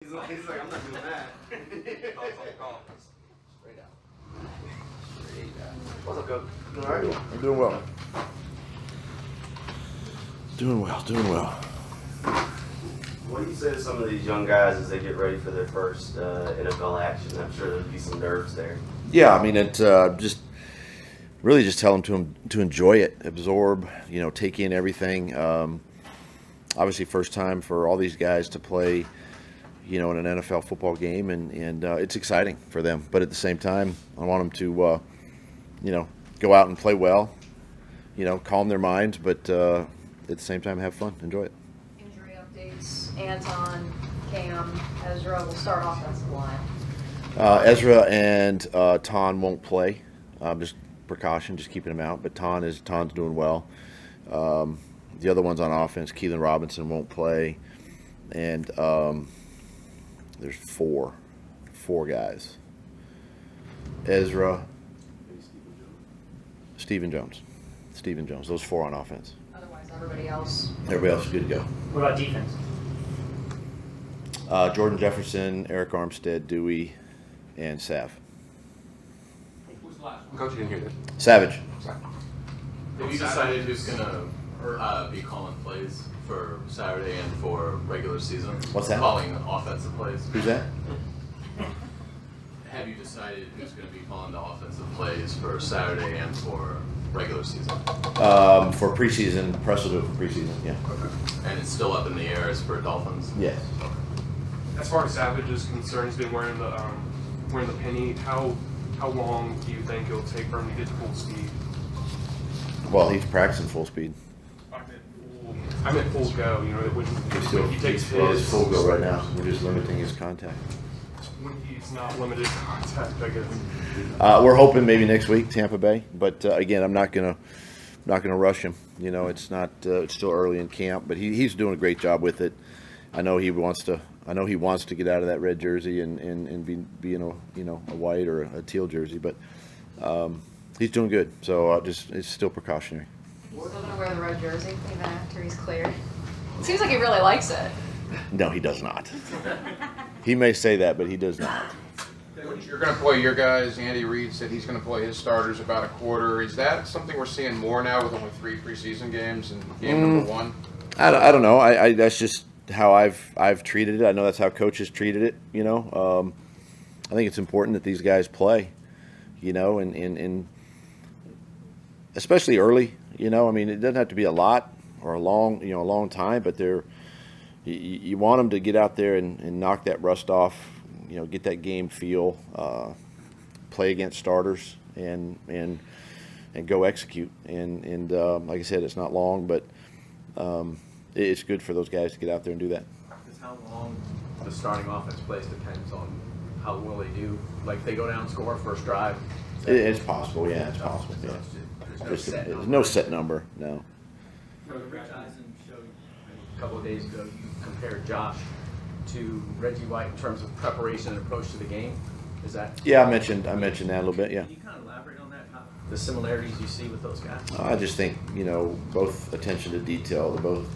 He's like, I'm not doing that. Straight out. What's up, Coach? All right. I'm doing well. Doing well. What do you say to some of these young guys as they get ready for their first NFL action? I'm sure there'll be some nerves there. Yeah, I mean, it just tell them to enjoy it, absorb, take in everything. Obviously, first time for all these guys to play, in an NFL football game, and it's exciting for them. But at the same time, I want them to, go out and play well, calm their minds, but at the same time, have fun, enjoy it. Injury updates: Anton, Cam, Ezra will start offensive line. Ezra and Ton won't play. Just precaution, just keeping them out. But Ton's doing well. The other ones on offense, Keelan Robinson won't play, and there's four guys. Ezra, Stephen Jones. Those four on offense. Otherwise, everybody else. Everybody else is good to go. What about defense? Jordan Jefferson, Eric Armstead, Dewey, and Sav. Who's the last one? Coach, you didn't hear that. Savage. Have you decided who's going to be calling plays for Saturday and for regular season? What's that? Calling offensive plays. Who's that? Have you decided who's going to be calling the offensive plays for Saturday and for regular season? For preseason, Press will do it for preseason, yeah. Okay. And it's still up in the air as for Dolphins? Yes. Okay. As far as Savage is concerned, he's been wearing the penny. How long do you think it'll take for him to get to full speed? Well, he's practicing full speed. I meant full go. When he takes It is his full go right now. We're just limiting his contact. when he's not limited contact, I guess. We're hoping maybe next week, Tampa Bay. But again, I'm not gonna rush him. It's not. It's still early in camp, but he's doing a great job with it. I know he wants to get out of that red jersey and be in a white or a teal jersey, but he's doing good. So it's still precautionary. He's still gonna wear the red jersey even after he's cleared. It seems like he really likes it. No, he does not. He may say that, but he does not. You're going to play your guys. Andy Reid said he's going to play his starters about a quarter. Is that something we're seeing more now with only 3 preseason games and game number 1? I don't know. I that's just how I've treated it. I know that's how coaches treated it. I think it's important that these guys play. And especially early. I mean, it doesn't have to be a lot or a long time, but you want them to get out there and knock that rust off. Get that game feel, play against starters, and go execute. And like I said, it's not long, but it's good for those guys to get out there and do that. Because how long the starting offense plays depends on how well they do. Like, if they go down and score first drive. It's possible, yeah, it's possible. Yeah. There's no set number, no. Rich Eisen showed a couple of days ago, you compared Josh to Reggie White in terms of preparation and approach to the game. Is that? Yeah, I mentioned that a little bit, yeah. Can you kind of elaborate on that? The similarities you see with those guys? I just think, both attention to detail, both,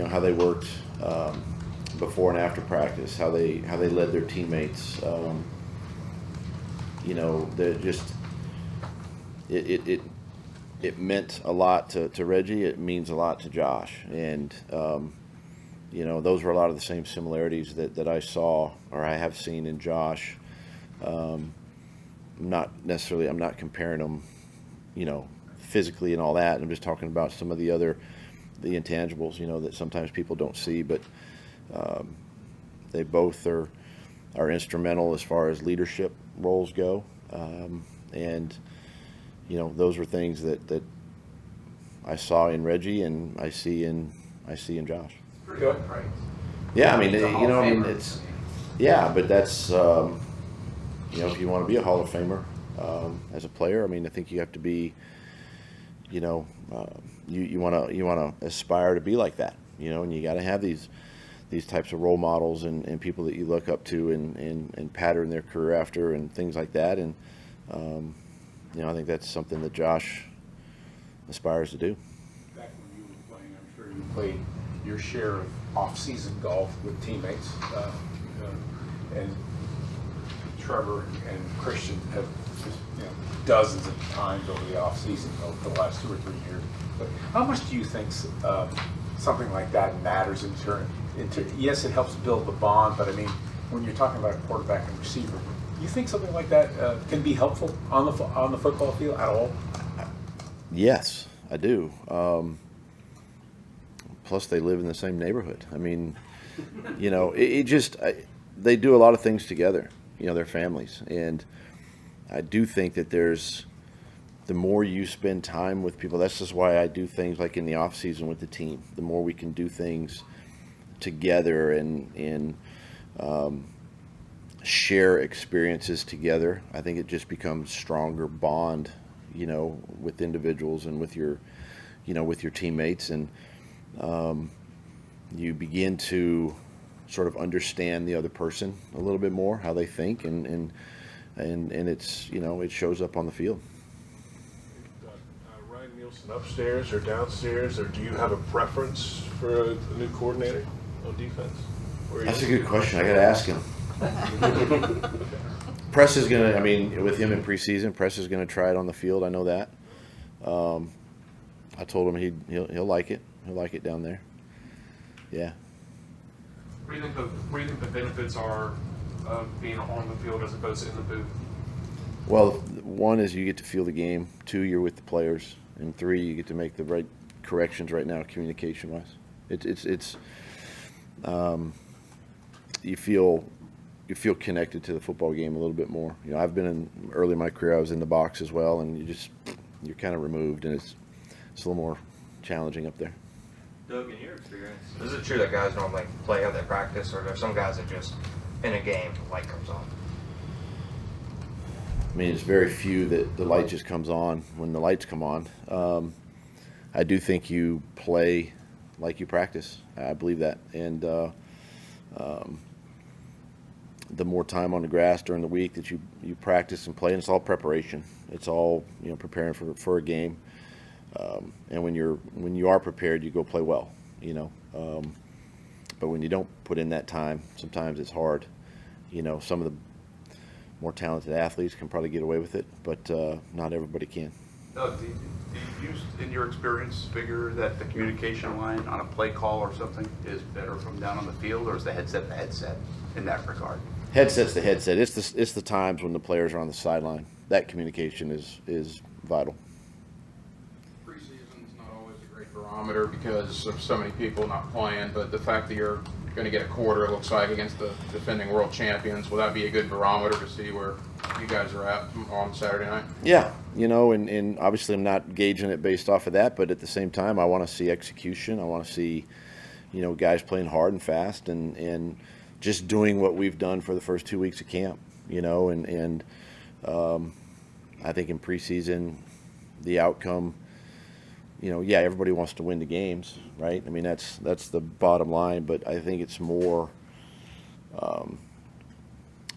how they worked before and after practice, how they led their teammates. They're just it meant a lot to Reggie. It means a lot to Josh, and those were a lot of the same similarities that I saw or I have seen in Josh. I'm not comparing them, physically and all that. I'm just talking about some of the intangibles, that sometimes people don't see, but they both are instrumental as far as leadership roles go, and those were things that I saw in Reggie and I see in Josh. Good, right? Yeah, I mean, it's but that's if you want to be a Hall of Famer as a player, I mean, I think you have to be, you want to aspire to be like that, and you got to have these types of role models and people that you look up to and pattern their career after and things like that, and I think that's something that Josh aspires to do. Back when you were playing, I'm sure you played your share of off-season golf with teammates. Trevor and Christian have just, dozens of times over the off-season over the last 2 or 3 years. But how much do you think something like that matters yes, it helps build the bond, but I mean, when you're talking about a quarterback and receiver, you think something like that can be helpful on the football field at all? Yes, I do. Plus, they live in the same neighborhood. I mean, they do a lot of things together. Their families, and I do think that the more you spend time with people. That's just why I do things like in the off season with the team. The more we can do things together and share experiences together, I think it just becomes stronger bond, with individuals and with your teammates, and you begin to sort of understand the other person a little bit more, how they think, and it's it shows up on the field. Ryan Nielsen upstairs or downstairs, or do you have a preference for a new coordinator on defense? That's a good question. I got to ask him. Press is going to, with him in preseason, Press is going to try it on the field. I know that. I told him he'll like it. He'll like it down there. Yeah. What do you think the benefits are of being on the field as opposed to in the booth? Well, one is you get to feel the game. 2, you're with the players, and 3, you get to make the right corrections right now, communication-wise. It's you feel connected to the football game a little bit more. I've been early in my career, I was in the box as well, and you're kind of removed, and it's a little more challenging up there. Doug, in your experience, is it true that guys don't play how they practice, or are there some guys that just in a game the light comes on? It's very few that the light just comes on when the lights come on. I do think you play like you practice. I believe that, and the more time on the grass during the week that you practice and play, and it's all preparation. It's all preparing for a game. And when you are prepared, you go play well. But when you don't put in that time, sometimes it's hard. Some of the more talented athletes can probably get away with it, but not everybody can. Doug, do you, in your experience, figure that the communication line on a play call or something is better from down on the field, or is the headset in that regard? Headset's the headset. It's the times when the players are on the sideline. That communication is vital. Preseason's not always a great barometer because of so many people not playing, but the fact that you're going to get a quarter, it looks like, against the defending world champions, will that be a good barometer to see where you guys are at on Saturday night? Yeah, and obviously I'm not gauging it based off of that, but at the same time I want to see execution. I want to see, guys playing hard and fast and just doing what we've done for the first 2 weeks of camp, and I think in preseason the outcome, everybody wants to win the games, right? That's the bottom line, but I think it's more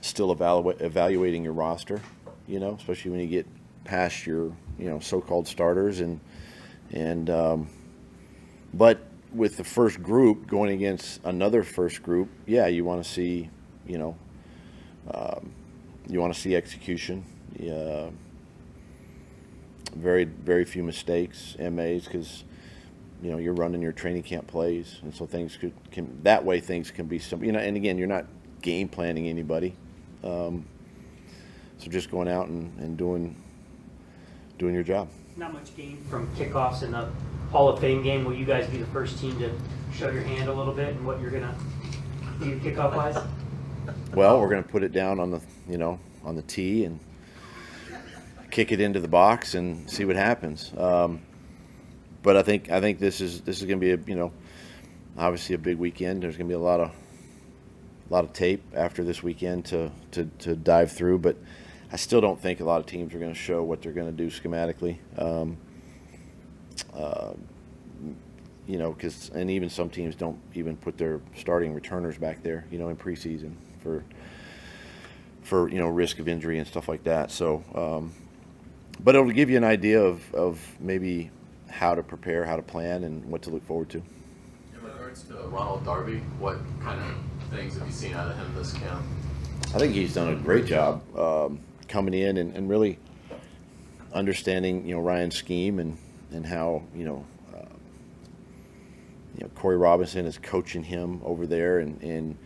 still evaluating your roster, especially when you get past your, so-called starters but with the first group going against another first group, you want to see, you want to see execution. Very, very few mistakes, MAs, because you're running your training camp plays, and so things things can be some, and again, you're not game planning anybody, so just going out and doing your job. Not much gain from kickoffs in the Hall of Fame game. Will you guys be the first team to show your hand a little bit and what you're gonna do kickoff wise? Well, we're gonna put it down on the on the tee and kick it into the box and see what happens. But I think this is going to be obviously a big weekend. There's going to be a lot of tape after this weekend to dive through. But I still don't think a lot of teams are going to show what they're going to do schematically. Because even some teams don't even put their starting returners back there, in preseason for risk of injury and stuff like that. So. But it'll give you an idea of maybe how to prepare, how to plan, and what to look forward to. In regards to Ronald Darby, what kind of things have you seen out of him this camp? I think he's done a great job coming in and really understanding, Ryan's scheme and how, Corey Robinson is coaching him over there and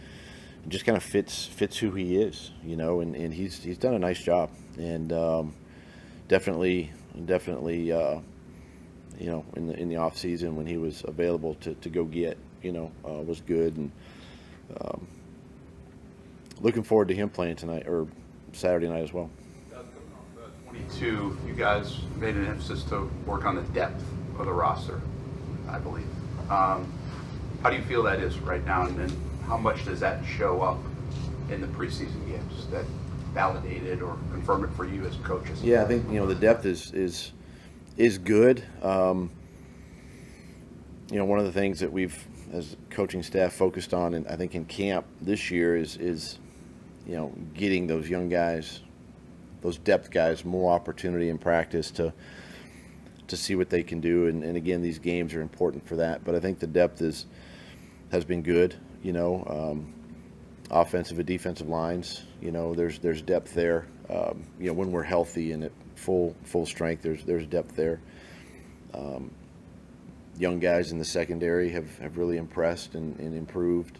just kind of fits who he is, and he's done a nice job. And definitely, in the off season when he was available to go get, was good. And looking forward to him playing tonight or Saturday night as well. 22, you guys made an emphasis to work on the depth of the roster, I believe. How do you feel that is right now, and how much does that show up in the preseason games that validate it or confirm it for you as coaches? Yeah, I think the depth is good. One of the things that we've, as coaching staff, focused on, and I think in camp this year is getting those young guys, those depth guys, more opportunity in practice to see what they can do. And again, these games are important for that. But I think the depth has been good. Offensive and defensive lines. There's depth there. When we're healthy and at full strength, there's depth there. Young guys in the secondary have really impressed and improved.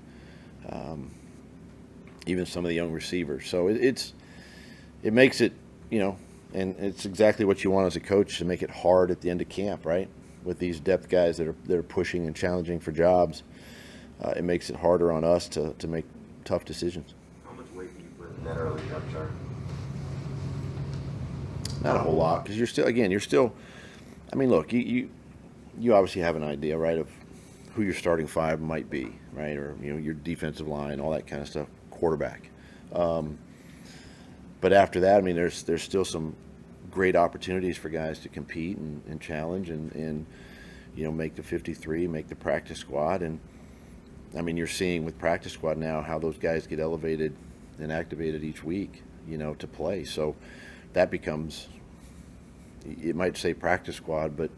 Even some of the young receivers. So it makes it, and it's exactly what you want as a coach, to make it hard at the end of camp, right? With these depth guys that are pushing and challenging for jobs, it makes it harder on us to make tough decisions. How much weight do you put in that early depth chart? Not a whole lot, because you're still. I mean, look, you obviously have an idea, right, of who your starting five might be, right, or your defensive line, all that kind of stuff, quarterback. But after that, I mean, there's still some great opportunities for guys to compete and challenge and make the 53, make the practice squad. And I mean, you're seeing with practice squad now how those guys get elevated and activated each week, to play. So that becomes, it might say practice squad, but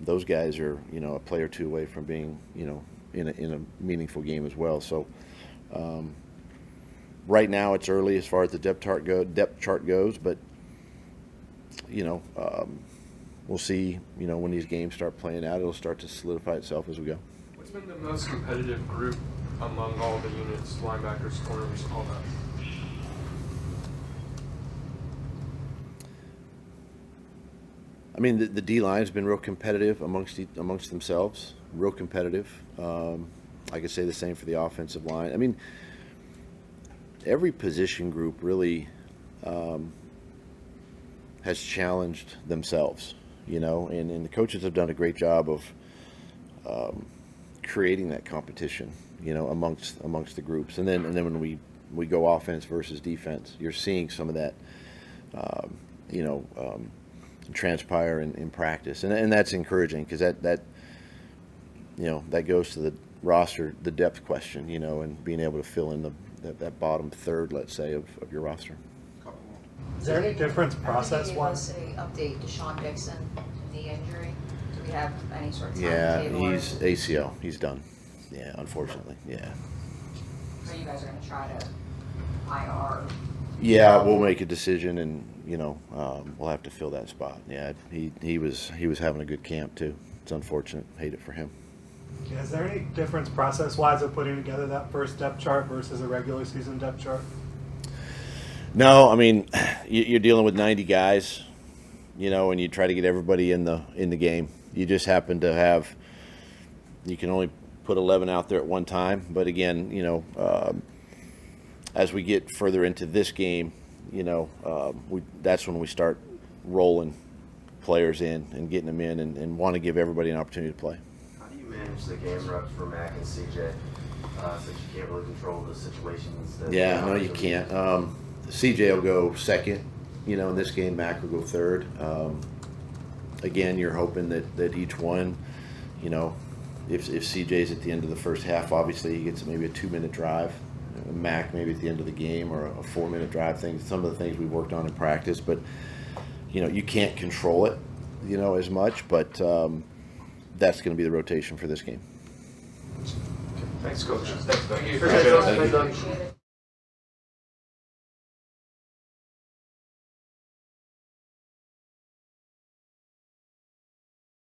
those guys are, a play or two away from being, in a meaningful game as well. So right now it's early as far as the depth chart goes, but we'll see. When these games start playing out, it'll start to solidify itself as we go. What's been the most competitive group among all the units, linebackers, corners, all that? I mean, the D line's been real competitive amongst themselves, real competitive. I could say the same for the offensive line. I mean, every position group really has challenged themselves, and the coaches have done a great job of creating that competition, amongst the groups. And then when we go offense versus defense, you're seeing some of that, transpire in practice, and that's encouraging, because that goes to the roster, the depth question, and being able to fill in that bottom third, let's say, of your roster. Is there any difference Give process-wise? us an update to Sean Dixon and the injury. Do we have any sort of Yeah, timetable? he's ACL. He's done. Yeah, unfortunately. Yeah. So you guys are going to try to IR? Yeah, we'll make a decision, and we'll have to fill that spot. Yeah, he was having a good camp too. It's unfortunate. Hate it for him. Yeah, is there any difference process-wise of putting together that first depth chart versus a regular season depth chart? No, I mean, you're dealing with 90 guys, and you try to get everybody in the game. You just happen to have, you can only put 11 out there at one time. But again, as we get further into this game, that's when we start rolling players in and getting them in, and want to give everybody an opportunity to play. How do you manage the game reps for Mac and CJ, since you can't really control the situations? Yeah, no, you can't. CJ will go second, in this game. Mac will go third. Again, you're hoping that each one, if CJ's at the end of the first half, obviously he gets maybe a 2-minute drive. Mac maybe at the end of the game, or a 4-minute drive thing. Some of the things we've worked on in practice, but you can't control it, as much. But that's going to be the rotation for this game. Thanks, Coach. Thanks, Doug. Appreciate it.